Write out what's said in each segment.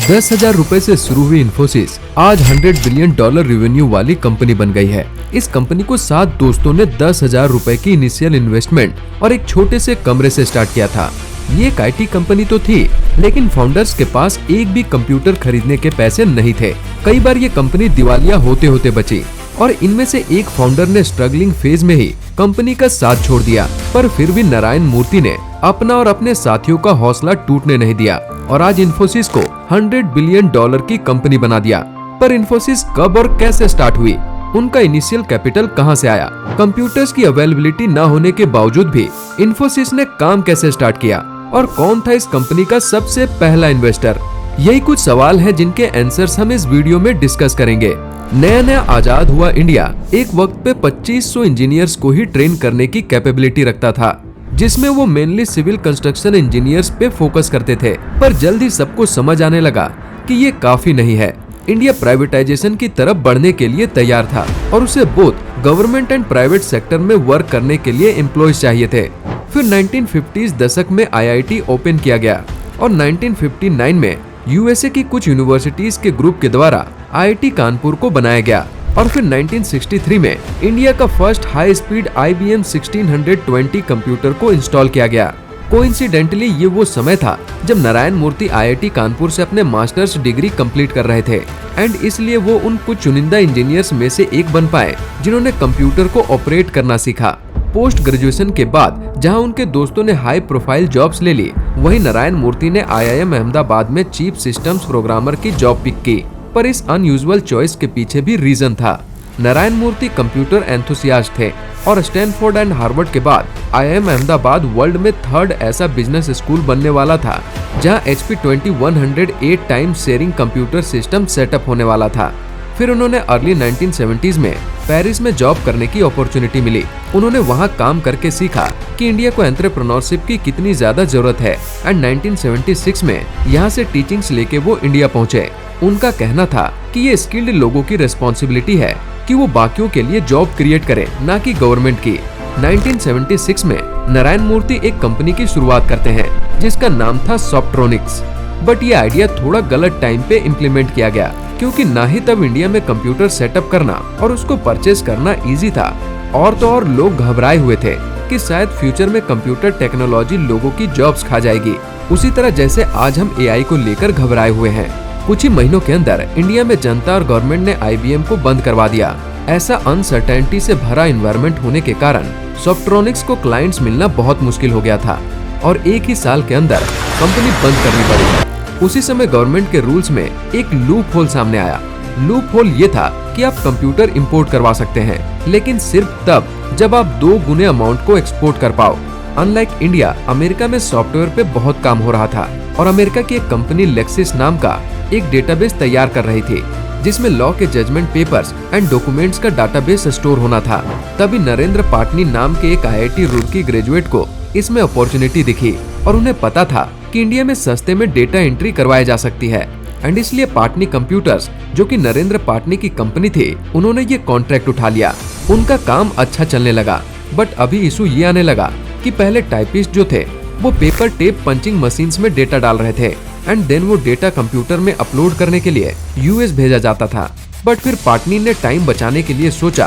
10,000 रुपए से शुरू हुई इन्फोसिस आज $100 बिलियन रेवेन्यू वाली कंपनी बन गई है। इस कंपनी को 7 दोस्तों ने 10,000 रुपए की इनिशियल इन्वेस्टमेंट और एक छोटे से कमरे से स्टार्ट किया था। ये एक IT कंपनी तो थी, लेकिन फाउंडर्स के पास एक भी कंप्यूटर खरीदने के पैसे नहीं थे। कई बार ये कंपनी दिवालिया होते होते बची और इनमें से एक फाउंडर ने स्ट्रगलिंग फेज में ही कंपनी का साथ छोड़ दिया, पर फिर भी नारायण मूर्ति ने अपना और अपने साथियों का हौसला टूटने नहीं दिया और आज इन्फोसिस को $100 बिलियन की कंपनी बना दिया। पर इन्फोसिस कब और कैसे स्टार्ट हुई, उनका इनिशियल कैपिटल कहां से आया, कंप्यूटर्स की अवेलेबिलिटी न होने के बावजूद भी इन्फोसिस ने काम कैसे स्टार्ट किया और कौन था इस कंपनी का सबसे पहला इन्वेस्टर, यही कुछ सवाल है जिनके आंसर्स हम इस वीडियो में डिस्कस करेंगे। नया आजाद हुआ इंडिया एक वक्त पे 2500 इंजीनियर्स को ही ट्रेन करने की कैपेबिलिटी रखता था, जिसमें वो मेनली सिविल कंस्ट्रक्शन इंजीनियर्स पे फोकस करते थे। पर जल्द ही सबको समझ आने लगा कि ये काफी नहीं है। इंडिया प्राइवेटाइजेशन की तरफ बढ़ने के लिए तैयार था और उसे both government and private sector में वर्क करने के लिए एम्प्लॉयज चाहिए थे। फिर 1950s दशक में IIT ओपन किया गया और 1959 में USA की कुछ यूनिवर्सिटीज के ग्रुप के द्वारा IIT कानपुर को बनाया गया और फिर 1963 में इंडिया का first high speed IBM 1620 computer को इंस्टॉल किया गया। कोइंसिडेंटली ये वो समय था जब नारायण मूर्ति IIT कानपुर से अपने मास्टर्स डिग्री कंप्लीट कर रहे थे एंड इसलिए वो उन कुछ चुनिंदा इंजीनियर्स में से एक बन पाए जिन्होंने कंप्यूटर को ऑपरेट करना सीखा। पोस्ट ग्रेजुएशन के बाद जहां उनके दोस्तों ने हाई प्रोफाइल जॉब्स ले ली, वहीं नारायण मूर्ति ने IIM अहमदाबाद में चीफ सिस्टम्स प्रोग्रामर की जॉब पिक की। पर इस अनयूजुअल चॉइस के पीछे भी रीजन था। नारायण मूर्ति कंप्यूटर एंथुसियास्ट थे और स्टैनफोर्ड एंड हार्वर्ड के बाद IIM अहमदाबाद वर्ल्ड में 3rd ऐसा बिजनेस स्कूल बनने वाला था जहां HP 2108 time sharing computer system setup होने वाला था। फिर उन्होंने अर्ली 1970s में पेरिस में जॉब करने की अपॉर्चुनिटी मिली। उन्होंने वहां काम करके सीखा कि इंडिया को एंटरप्रेन्योरशिप की कितनी ज्यादा जरूरत है एंड 1976 में यहां से टीचिंग्स लेके वो इंडिया पहुंचे। उनका कहना था कि ये स्किल्ड लोगों की रिस्पॉन्सिबिलिटी है कि वो बाकियों के लिए जॉब क्रिएट करें, ना कि गवर्नमेंट की। 1976 में नारायण मूर्ति एक कंपनी की शुरुआत करते हैं जिसका नाम था सॉफ्ट्रोनिक्स। बट ये आइडिया थोड़ा गलत टाइम पे इम्प्लीमेंट किया गया, क्योंकि ना ही तब इंडिया में कंप्यूटर सेटअप करना और उसको परचेज करना इजी था और तो और लोग घबराए हुए थे कि शायद फ्यूचर में कंप्यूटर टेक्नोलॉजी लोगों की जॉब्स खा जाएगी, उसी तरह जैसे आज हम AI को लेकर घबराए हुए हैं। कुछ ही महीनों के अंदर इंडिया में जनता और गवर्नमेंट ने IBM को बंद करवा दिया। ऐसा अनसर्टेनिटी से भरा एनवायरनमेंट होने के कारण सॉफ्ट्रोनिक्स को क्लाइंट्स मिलना बहुत मुश्किल हो गया था और एक ही साल के अंदर कंपनी बंद करनी पड़ी। उसी समय गवर्नमेंट के रूल्स में एक लूप होल सामने आया। लूप होल ये था कि आप कंप्यूटर इंपोर्ट करवा सकते हैं, लेकिन सिर्फ तब जब आप 2 गुने अमाउंट को एक्सपोर्ट कर पाओ। अनलाइक इंडिया, अमेरिका में सॉफ्टवेयर पे बहुत काम हो रहा था और अमेरिका की एक कंपनी लेक्सिस नाम का एक डेटाबेस तैयार कर रही थी जिसमें लॉ के जजमेंट पेपर्स एंड डॉक्यूमेंट्स का डाटाबेस स्टोर होना था। तभी नरेंद्र पाटनी नाम के एक IIT रुड़की ग्रेजुएट को इसमें अपॉर्चुनिटी दिखी और उन्हें पता था कि इंडिया में सस्ते में डेटा एंट्री करवाई जा सकती है एंड इसलिए पाटनी कंप्यूटर्स, जो कि नरेंद्र पाटनी की कंपनी थी, उन्होंने ये कॉन्ट्रैक्ट उठा लिया। उनका काम अच्छा चलने लगा, बट अभी इशू ये आने लगा कि पहले टाइपिस्ट जो थे वो पेपर टेप पंचिंग मशीन्स में डेटा डाल रहे थे एंड देन वो डेटा कंप्यूटर में अपलोड करने के लिए US भेजा जाता था। बट फिर पाटनी ने टाइम बचाने के लिए सोचा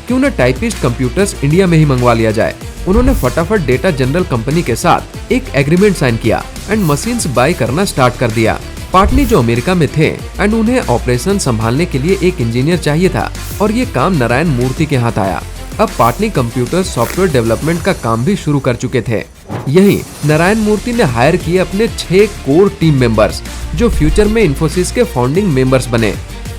क्यों न टाइपिस्ट कंप्यूटर्स इंडिया में ही मंगवा लिया जाए। उन्होंने फटाफट डेटा जनरल कंपनी के साथ एक एग्रीमेंट साइन किया एंड मशीन्स बाय करना स्टार्ट कर दिया। पाटनी जो अमेरिका में थे एंड उन्हें ऑपरेशन संभालने के लिए एक इंजीनियर चाहिए था और ये काम नारायण मूर्ति के हाथ आया। अब पाटनी कंप्यूटर सॉफ्टवेयर डेवलपमेंट का काम भी शुरू कर चुके थे। यही नारायण मूर्ति ने हायर किए अपने 6 कोर टीम मेंबर्स जो फ्यूचर में इन्फोसिस के फाउंडिंग मेंबर्स बने।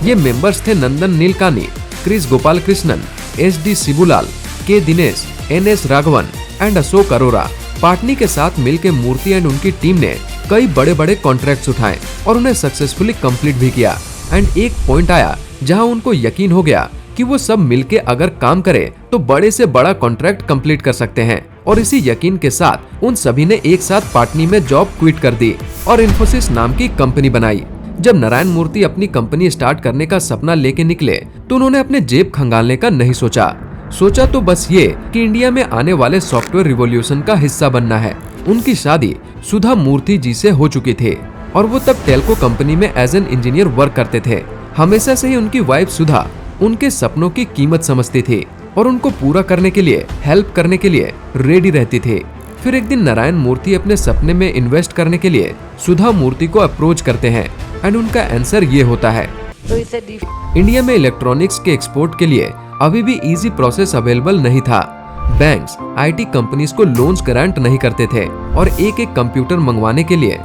ये मेंबर्स थे Nandan Nilekani, Kris Gopalakrishnan, SD Shibulal, K Dinesh, NS Raghavan and Ashok Arora. Patni के साथ मिलकर मूर्ति एंड उनकी टीम ने कई बड़े बड़े कॉन्ट्रैक्ट्स उठाए और उन्हें सक्सेसफुली कंप्लीट भी किया एंड एक पॉइंट आया जहां उनको यकीन हो गया कि वो सब मिलके अगर काम करे तो बड़े से बड़ा कॉन्ट्रैक्ट कंप्लीट कर सकते हैं और इसी यकीन के साथ उन सभी ने एक साथ पाटनी में जॉब क्विट कर दी और इन्फोसिस नाम की कंपनी बनाई। जब नारायण मूर्ति अपनी कंपनी स्टार्ट करने का सपना लेके निकले तो उन्होंने अपने जेब खंगालने का नहीं सोचा तो बस ये कि इंडिया में आने वाले सॉफ्टवेयर रिवॉल्यूशन का हिस्सा बनना है। उनकी शादी सुधा मूर्ति जी से हो चुकी थी। और वो तब टेल्को कंपनी में एज एन इंजीनियर वर्क करते थे। हमेशा से ही उनकी वाइफ सुधा उनके सपनों की कीमत समझती थी और उनको पूरा करने के लिए, हेल्प करने के लिए रेडी रहती थी। फिर एक दिन नारायण मूर्ति अपने सपने में इन्वेस्ट करने के लिए सुधा मूर्ति को अप्रोच करते हैं एंड उनका आंसर ये होता है। इंडिया में इलेक्ट्रॉनिक्स के एक्सपोर्ट के लिए अभी भी इजी प्रोसेस अवेलेबल नहीं था। बैंक्स आईटी कंपनीज को लोन्स ग्रांट नहीं करते थे और एक एक कंप्यूटर मंगवाने के लिए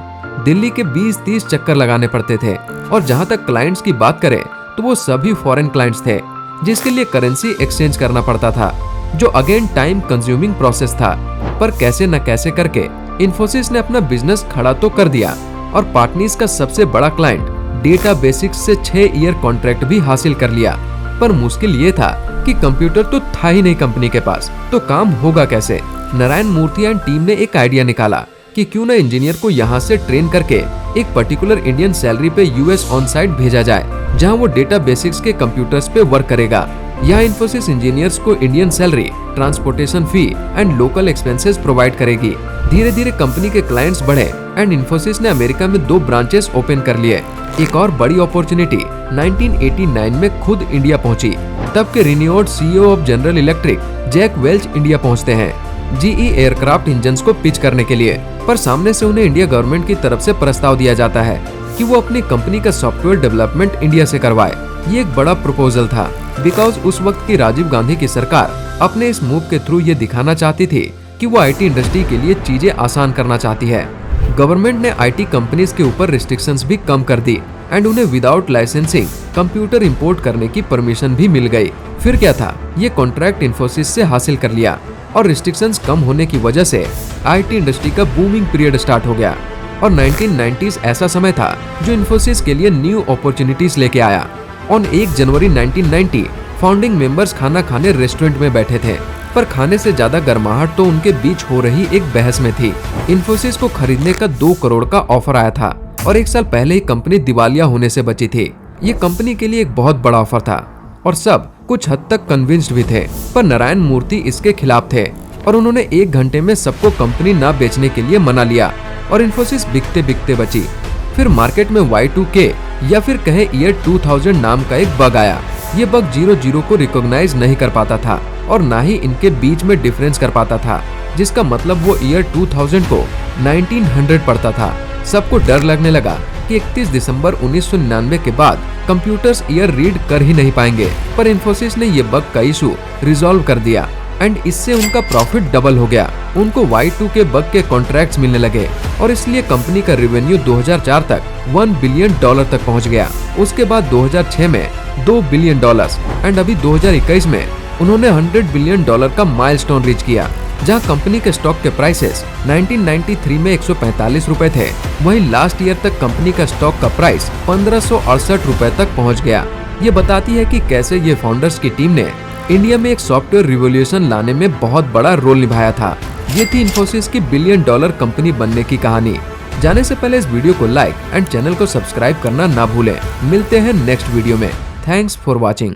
दिल्ली के 20-30 चक्कर लगाने पड़ते थे। और जहां तक क्लाइंट्स की बात करें तो वो सभी फॉरेन क्लाइंट्स थे, जिसके लिए करेंसी एक्सचेंज करना पड़ता था, जो अगेन टाइम कंज्यूमिंग प्रोसेस था। पर कैसे न कैसे करके इन्फोसिस ने अपना बिजनेस खड़ा तो कर दिया और पार्टनर्स का सबसे बड़ा क्लाइंट डेटा बेसिक्स से 6 ईयर कॉन्ट्रैक्ट भी हासिल कर लिया। पर मुश्किल ये था कि कंप्यूटर तो था ही नहीं कंपनी के पास, तो काम होगा कैसे। नारायण मूर्ति एंड टीम ने एक आइडिया निकाला कि क्यों ना इंजीनियर को यहाँ से ट्रेन करके एक पर्टिकुलर इंडियन सैलरी पे यूएस ऑन साइट भेजा जाए, जहाँ वो डेटा बेसिक्स के कंप्यूटर्स पे वर्क करेगा। यहाँ इन्फोसिस इंजीनियर्स को Indian salary, transportation fee and local expenses provide करेगी। धीरे धीरे कंपनी के क्लाइंट्स बढ़े एंड इन्फोसिस ने अमेरिका में 2 ब्रांचेस ओपन कर लिए। एक और बड़ी अपॉर्चुनिटी 1989 में खुद इंडिया पहुंची। तब के renowned CEO of General Electric Jack Welch India पहुंचते हैं जीई एयरक्राफ्ट इंजन्स को पिच करने के लिए। पर सामने से उन्हें इंडिया गवर्नमेंट की तरफ से प्रस्ताव दिया जाता है कि वो अपनी कंपनी का सॉफ्टवेयर डेवलपमेंट इंडिया से करवाए। ये एक बड़ा प्रपोजल था, बिकॉज उस वक्त की राजीव गांधी की सरकार अपने इस मूव के थ्रू ये दिखाना चाहती थी कि वो आईटी इंडस्ट्री के लिए चीजें आसान करना चाहती है। गवर्नमेंट ने आईटी कंपनीज के ऊपर रिस्ट्रिक्शंस भी कम कर दी एंड उन्हें विदाउट लाइसेंसिंग कंप्यूटर इंपोर्ट करने की परमिशन भी मिल गई। फिर क्या था, ये कॉन्ट्रैक्ट इन्फोसिस से हासिल कर लिया और रिस्ट्रिक्शंस कम होने की वजह से आईटी इंडस्ट्री का बूमिंग पीरियड स्टार्ट हो गया। और 1990s ऐसा समय था जो इन्फोसिस के लिए न्यू अपॉर्चुनिटीज लेके आया। ऑन 1 जनवरी 1990 फाउंडिंग मेंबर्स खाना खाने रेस्टोरेंट में बैठे थे, पर खाने से ज्यादा गर्माहट तो उनके बीच हो रही एक बहस में थी। इन्फोसिस को खरीदने का 2 करोड़ का ऑफर आया था और 1 साल पहले ही कंपनी दिवालिया होने से बची थी। ये कंपनी के लिए एक बहुत बड़ा ऑफर था और सब कुछ हद तक कन्विंस्ड भी थे, पर नारायण मूर्ति इसके खिलाफ थे और उन्होंने 1 घंटे में सबको कंपनी ना बेचने के लिए मना लिया और इन्फोसिस बिकते बिकते बची। फिर मार्केट में Y2K या फिर कहें ईयर 2000 नाम का एक बग आया। ये बग 00 को रिकॉग्नाइज नहीं कर पाता था और ना ही इनके बीच में डिफरेंस कर पाता था, जिसका मतलब वो ईयर 2000 को 1900 पढ़ता था। सबको डर लगने लगा कि 31 दिसंबर 1999 के बाद कंप्यूटर्स ईयर रीड कर ही नहीं पाएंगे। पर इन्फोसिस ने ये बग का इशू रिजॉल्व कर दिया एंड इससे उनका प्रॉफिट डबल हो गया। उनको Y2K बग के कॉन्ट्रैक्ट्स मिलने लगे और इसलिए कंपनी का रेवेन्यू 2004 तक $1 बिलियन तक पहुंच गया। उसके बाद 2006 में $2 बिलियन एंड अभी 2021 में उन्होंने $100 बिलियन का माइलस्टोन रीच किया, जहां कंपनी के स्टॉक के प्राइसेस 1993 में 145 रुपए थे, वहीं लास्ट ईयर तक कंपनी का स्टॉक का प्राइस 1568 रुपए तक पहुंच गया। ये बताती है कि कैसे ये फाउंडर्स की टीम ने इंडिया में एक सॉफ्टवेयर रिवॉल्यूशन लाने में बहुत बड़ा रोल निभाया था। ये थी इन्फोसिस की $1 बिलियन कंपनी बनने की कहानी। जाने से पहले इस वीडियो को लाइक एंड चैनल को सब्सक्राइब करना ना भूलें। मिलते हैं नेक्स्ट वीडियो में। Thanks for watching.